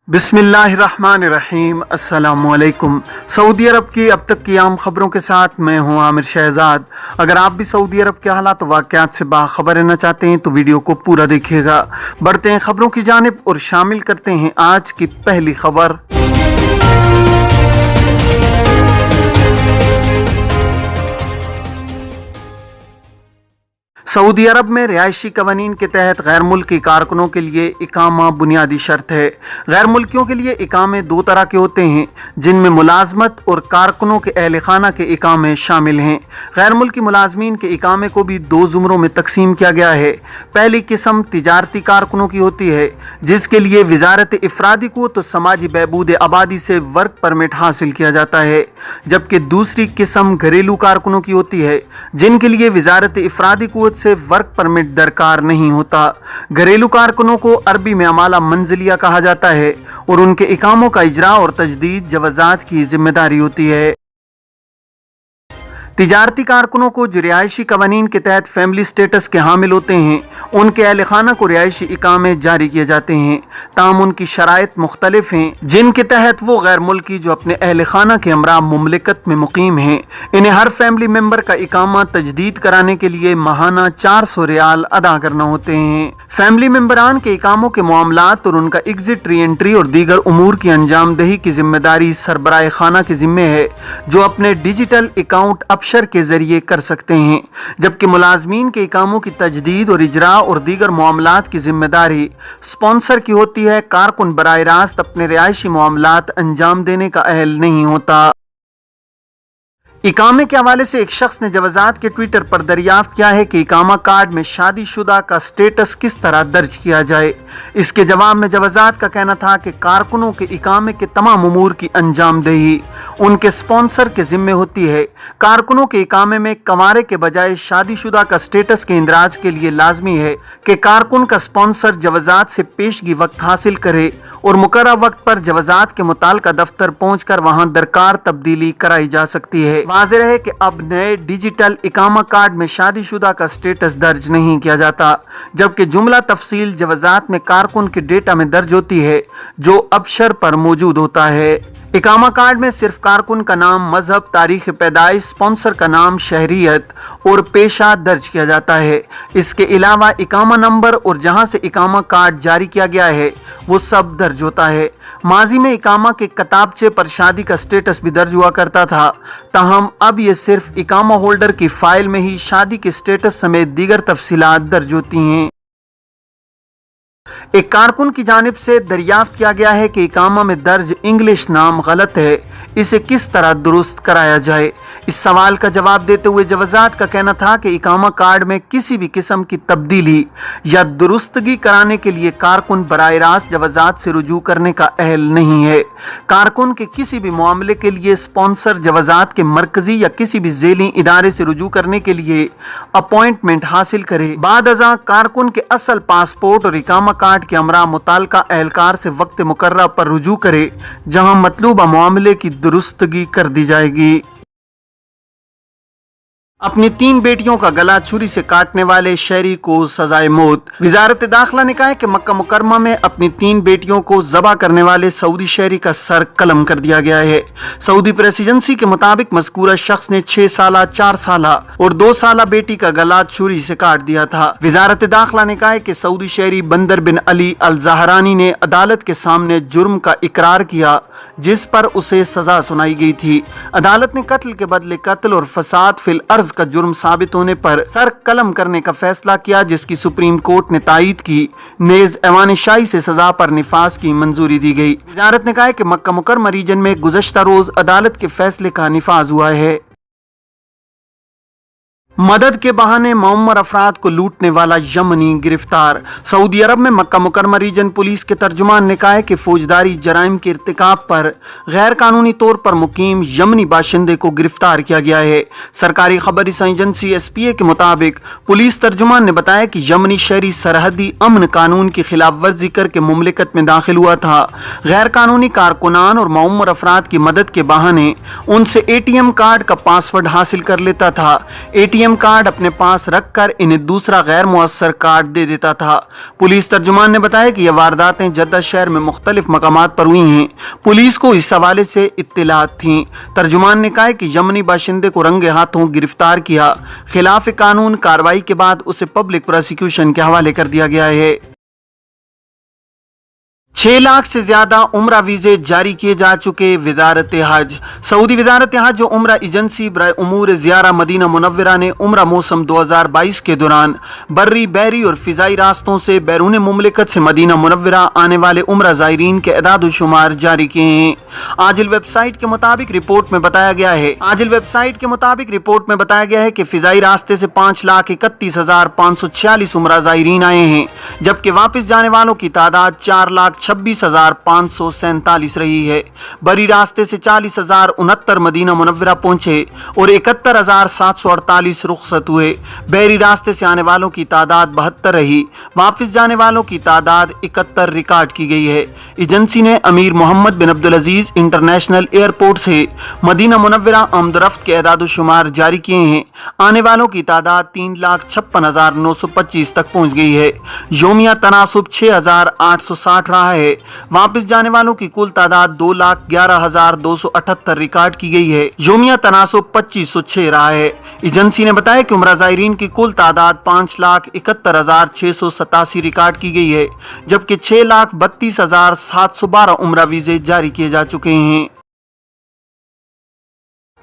बिस्मिल्लाहिर्रहमानिर्रहीम। अस्सलामुअलैकुम। सऊदी अरब की अब तक की आम खबरों के साथ मैं हूं आमिर शहजाद। अगर आप भी सऊदी अरब के हालात और वाक़यात से बाखबर रहना चाहते हैं तो वीडियो को पूरा देखिएगा। बढ़ते हैं खबरों की जानिब और शामिल करते हैं आज की पहली खबर। सऊदी अरब में रिहायशी कवानीन के तहत गैर मुल्की कारकुनों के लिए इकामा बुनियादी शर्त है। गैर मुल्कियों के लिए इकामे दो तरह के होते हैं, जिनमें मुलाजमत और कारकुनों के अहल खाना के इकामे शामिल हैं। गैर मुल्की मुलाजमीन के इकामे को भी दो ज़ुमरों में तकसीम किया गया है। पहली किस्म तिजारती कारकुनों की होती है, जिसके लिए वजारत इफरादी क़ुव्वत और समाजी बहबूद आबादी से वर्क परमिट हासिल किया जाता है, जबकि दूसरी किस्म घरेलू कारकुनों की होती है, जिनके लिए वजारत इफरादी क़ुव्वत से वर्क परमिट दरकार नहीं होता। घरेलू कारकुनों को अरबी में अमाला मंजिलिया कहा जाता है और उनके इकामों का इजरा और तजदीद जवाजात की जिम्मेदारी होती है। तिजारती कारकुनों को जो रिहायशी कवानीन के तहत फैमिली स्टेटस के हामिल होते हैं, उनके अहल खाना को रिहायशी इकामे जारी किए जाते हैं। ताहम उनकी शराइत मुख्तलिफ हैं, जिनके तहत वो गैर मुल्की जो अपने अहल खाना के हमरा मुमलिकत में मुकीम हैं, इन्हें हर फैमिली मेम्बर का इकामा तजदीद कराने के लिए माहाना 400 रियाल अदा करना होते हैं। फैमिली मेम्बरान के इकामों के मामलात और उनका एग्जिट री एंट्री और दीगर उमूर की अंजामदही की जिम्मेदारी सरबराह खाना के जिम्मे है, जो अपने डिजिटल अकाउंट अबशर के जरिए कर सकते हैं, जबकि मुलाजमीन के इकामों की तजदीद और इजरा और दीगर मामलात की जिम्मेदारी स्पॉन्सर की होती है। कारकुन बराह रास्त अपने रिहायशी मामलात अंजाम देने का अहल नहीं होता। इकामे के हवाले से एक शख्स ने जवाजात के ट्विटर पर दरियाफ्त किया है कि इकामा कार्ड में शादीशुदा का स्टेटस किस तरह दर्ज किया जाए। इसके जवाब में जवाजात का कहना था कि कारकुनों के इकामे के तमाम उमूर की अंजामदही उनके स्पॉन्सर के जिम्मे होती है। कारकुनों के इकामे में कंवारे के बजाय शादीशुदा का स्टेटस के इंदराज के लिए लाजमी है कि कारकुन का स्पॉन्सर जवाजात से पेशगी वक्त हासिल करे और मुकर्रर वक्त पर जवाजात के मुताल्लिका दफ्तर पहुंचकर वहां दरकार तब्दीली कराई जा सकती है। वाज़ेह है कि अब नए डिजिटल इकामा कार्ड में शादीशुदा का स्टेटस दर्ज नहीं किया जाता, जबकि जुमला तफसील जवाजात में कारकुन के डेटा में दर्ज होती है, जो अबशर पर मौजूद होता है। इकामा कार्ड में सिर्फ कारकुन का नाम, मजहब, तारीख पैदाइश, स्पॉन्सर का नाम, शहरियत और पेशा दर्ज किया जाता है। इसके अलावा इकामा नंबर और जहां से इकामा कार्ड जारी किया गया है वो सब दर्ज होता है। माजी में इकामा के किताबचे पर शादी का स्टेटस भी दर्ज हुआ करता था, ताहम अब ये सिर्फ इकामा होल्डर की फाइल में ही शादी के स्टेटस समेत दीगर तफसीलात दर्ज होती हैं। एक कारकुन की जानिब से दरियाफ्त किया गया है कि इकामा में दर्ज इंग्लिश नाम गलत है, इसे किस तरह दुरुस्त कराया जाए। इस सवाल का जवाब देते हुए जवाजात का कहना था कि इकामा कार्ड में किसी भी किस्म की तब्दीली या दुरुस्तगी कराने के लिए कारकुन बराह रास्त जवाजात से रुजू करने का अहल नहीं है। कारकुन के किसी भी मामले के लिए स्पॉन्सर जवाजात के मरकजी या किसी भी झेली इदारे से रुजू करने के लिए अपॉइंटमेंट हासिल करे। बाद अज़ां कारकुन के असल पासपोर्ट और इकामा कार्ड के हमरा मुताल्लिका एहलकार से वक्त मुकर्रर पर रुजू करे, जहां मतलूबा मामले की दुरुस्तगी कर दी जाएगी। अपनी 3 बेटियों का गला छुरी से काटने वाले शहरी को सजाए मौत। वजारत दाखिला ने कहा है कि मक्का मुकरमा में अपनी 3 बेटियों को ज़बह करने वाले सऊदी शहरी का सर कलम कर दिया गया है। सऊदी प्रेस एजेंसी के मुताबिक मज़कूरा शख्स ने 6 साला, 4 साला और 2 साला बेटी का गला छुरी से काट दिया था। वजारत दाखिला ने कहा है कि सऊदी शहरी बंदर बिन अली अल ज़हरानी ने अदालत के सामने जुर्म का इकरार किया, जिस पर उसे सजा सुनाई गई थी। अदालत ने कत्ल के बदले कत्ल और फसाद फिल अर्ज का जुर्म साबित होने पर सर कलम करने का फैसला किया, जिसकी सुप्रीम कोर्ट ने तायीद की। नेज ऐवान शाही से सजा पर निफाज की मंजूरी दी गई। वजारत ने कहा है कि मक्का मुकरमा रीजन में गुज़श्ता रोज अदालत के फैसले का निफाज हुआ है। मदद के बहाने मौमर अफराद को लूटने वाला यमनी गिरफ्तार। सऊदी अरब में मक्का मुकरमा रीजन पुलिस के तर्जुमान ने कहा है कि फौजदारी जराइम के इर्तिकाब पर गैर कानूनी तौर पर मुकीम यमनी बाशिंदे को गिरफ्तार किया गया है। सरकारी खबर एजेंसी SPA के मुताबिक पुलिस तर्जुमान ने बताया कि यमनी शहरी सरहदी अमन कानून की खिलाफ वर्जी करके मुमलिकत में दाखिल हुआ था। गैर कानूनी कारकुनान और मौमर अफराद की मदद के बहाने उनसे ATM कार्ड का पासवर्ड हासिल कर लेता था। ATM ATM کارڈ اپنے پاس رکھ کر انہیں دوسرا غیر مؤثر کارڈ دے دیتا تھا۔ پولیس ترجمان نے بتایا کہ یہ وارداتیں جدہ شہر میں مختلف مقامات پر ہوئی ہیں۔ پولیس کو اس حوالے سے اطلاعات تھیں۔ ترجمان نے کہا کہ یمنی باشندے کو رنگے ہاتھوں گرفتار کیا، خلاف قانون کارروائی کے بعد اسے پبلک پروسیکیوشن کے حوالے کر دیا گیا ہے۔ 6 لاکھ سے زیادہ عمرہ ویزے جاری کیے جا چکے۔ وزارت حج سعودی وزارت حج و عمرہ ایجنسی برائے امور زیارہ مدینہ منورہ نے عمرہ موسم 2022 کے دوران بری، بحری اور فضائی راستوں سے بیرون مملکت سے مدینہ منورہ آنے والے عمرہ زائرین کے اعداد و شمار جاری کیے ہیں۔ عاجل ویب سائٹ کے مطابق رپورٹ میں بتایا گیا ہے کہ فضائی راستے سے 5,31,546 عمرہ زائرین آئے ہیں، جبکہ واپس جانے والوں کی تعداد 4,26,547 رہی ہے۔ بری راستے سے 40,069 مدینہ منورہ پہنچے اور 71,748 رخصت ہوئے۔ بحری راستے سے آنے والوں کی تعداد 72 رہی۔ واپس جانے والوں کی تعداد 71 ریکارڈ کی گئی ہے۔ ایجنسی نے امیر محمد بن عبدالعزیز انٹرنیشنل ایئرپورٹ سے مدینہ منورہ آمد و رفت کے اعداد و شمار جاری کیے ہیں۔ آنے والوں کی تعداد 3,56,925 تک پہنچ گئی ہے۔ یومیہ تناسب 6,860 رہا ہے۔ واپس جانے والوں کی کل تعداد 2,11,278 ریکارڈ کی گئی ہے۔ یومیہ تناسب 2,506 رہا ہے۔ ایجنسی نے بتایا کہ عمرہ زائرین کی کل تعداد 5,71,687 ریکارڈ کی گئی ہے، جبکہ 6,32,712 عمرہ ویزے جاری کیے جا چکے ہیں۔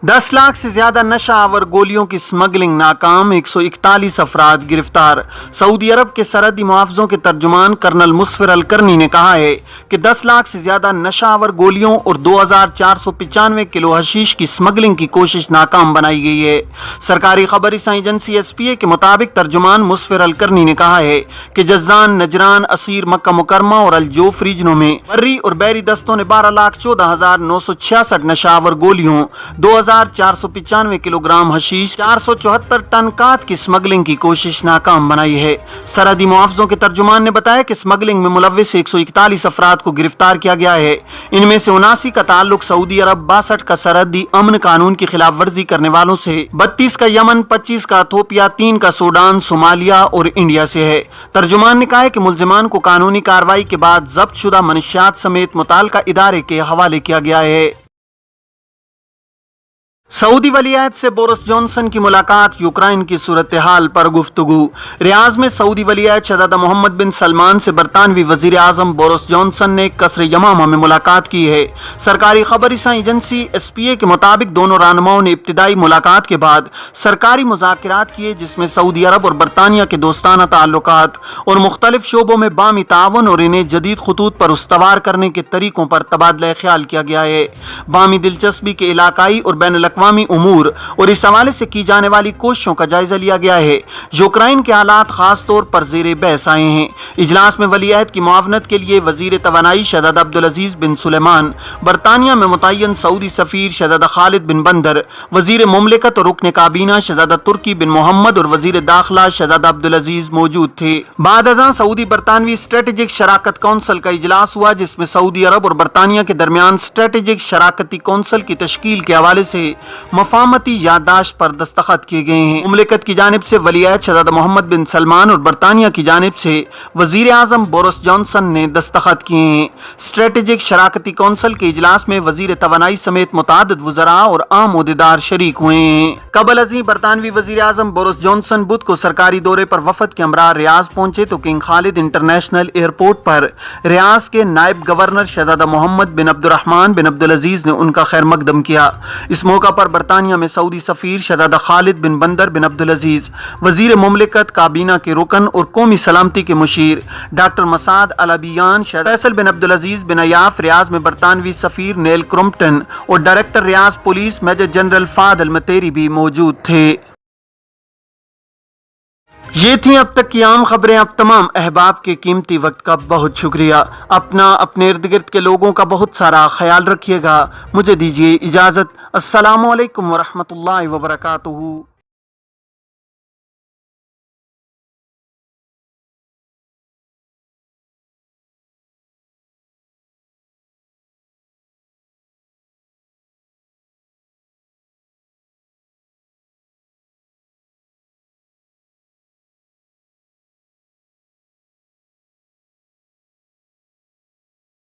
10 لاکھ سے زیادہ نشہ آور گولیوں کی سمگلنگ ناکام، 141 افراد گرفتار۔ سعودی عرب کے سرحدی محافظوں کے ترجمان کرنل مسفر الکرنی نے کہا ہے کہ 10 لاکھ سے زیادہ نشہ آور گولیوں اور 2,495 کلو حشیش کی سمگلنگ کی کوشش ناکام بنائی گئی ہے۔ سرکاری خبر رساں ایجنسی SPA کے مطابق ترجمان مسفر الکرنی نے کہا ہے کہ جزان، نجران، اسیر، مکہ مکرمہ اور الجوف ریجنوں میں بری اور بحری دستوں نے 12,14,966 نشہ آور گولیوں، 2,495 کلو گرام حشیش، 474 ٹن کات کی سمگلنگ کی کوشش ناکام بنائی ہے۔ سرحدی محافظوں کے ترجمان نے بتایا کہ سمگلنگ میں ملوث 141 افراد کو گرفتار کیا گیا ہے۔ ان میں سے 79 کا تعلق سعودی عرب، 62 کا سرحدی امن قانون کی خلاف ورزی کرنے والوں سے، 32 کا یمن، 25 کا ایتھوپیا، 3 کا سوڈان، صومالیہ اور انڈیا سے ہے۔ ترجمان نے کہا کہ ملزمان کو قانونی کارروائی کے بعد ضبط شدہ منشیات سمیت متعلقہ ادارے کے حوالے کیا گیا ہے۔ سعودی ولی عہد سے بورس جانسن کی ملاقات، یوکرائن کی صورتحال پر گفتگو۔ ریاض میں سعودی ولی عہد شہزادہ محمد بن سلمان سے برطانوی وزیر اعظم بورس جانسن نے قصر یمامہ میں ملاقات کی ہے۔ سرکاری خبر رساں ایجنسی SPA کے مطابق دونوں رہنماؤں نے ابتدائی ملاقات کے بعد سرکاری مذاکرات کیے، جس میں سعودی عرب اور برطانیہ کے دوستانہ تعلقات اور مختلف شعبوں میں باہمی تعاون اور انہیں جدید خطوط پر استوار کرنے کے طریقوں پر تبادلہ خیال کیا گیا ہے۔ باہمی دلچسپی کے علاقائی اور بین الاقوامی امور اور اس حوالے سے کی جانے والی کوششوں کا جائزہ لیا گیا ہے۔ یوکرائن کے حالات خاص طور پر زیر بحث آئے ہیں۔ اجلاس میں ولی عہد کی معاونت کے لیے وزیر توانائی شہزادہ عبدالعزیز بن سلیمان، برطانیہ میں متعین سعودی سفیر شہزادہ خالد بن بندر، وزیر مملکت اور رکن کابینہ شہزادہ ترکی بن محمد اور وزیر داخلہ شہزادہ عبدالعزیز موجود تھے۔ بعد ازاں سعودی برطانوی اسٹریٹجک شراکت کونسل کا اجلاس ہوا، جس میں سعودی عرب اور برطانیہ کے درمیان اسٹریٹجک شراکتی کونسل کی تشکیل کے حوالے سے مفاہمتی یادداشت پر دستخط کیے گئے ہیں۔ مملکت کی جانب سے ولی عہد شہزادہ محمد بن سلمان اور برطانیہ کی جانب سے وزیر اعظم بورس جانسن نے دستخط کیے ہیں۔ اسٹریٹجک شراکتی کونسل کے اجلاس میں وزیر توانائی سمیت متعدد وزراء اور عام عہدیدار شریک ہوئے ہیں۔ قبل ازیں برطانوی وزیر اعظم بورس جانسن بدھ کو سرکاری دورے پر وفد کے ہمراہ ریاض پہنچے تو کنگ خالد انٹرنیشنل ایئرپورٹ پر ریاض کے نائب گورنر شہزادہ محمد بن عبدالرحمن بن عبدالعزیز نے ان کا خیر مقدم کیا۔ اس موقع پر برطانیہ میں سعودی سفیر شہزادہ خالد بن بندر بن عبدالعزیز، وزیر مملکت، کابینہ کے رکن اور قومی سلامتی کے مشیر ڈاکٹر مسعد العبیان، فیصل بن عبدالعزیز بن عیاف، ریاض میں برطانوی سفیر نیل کرمپٹن اور ڈائریکٹر ریاض پولیس میجر جنرل فہد المطیری بھی موجود تھے۔ یہ تھیں اب تک کی عام خبریں۔ اب تمام احباب کے قیمتی وقت کا بہت شکریہ۔ اپنے ارد گرد کے لوگوں کا بہت سارا خیال رکھیے گا۔ مجھے دیجیے اجازت۔ السلام علیکم ورحمۃ اللہ وبرکاتہ۔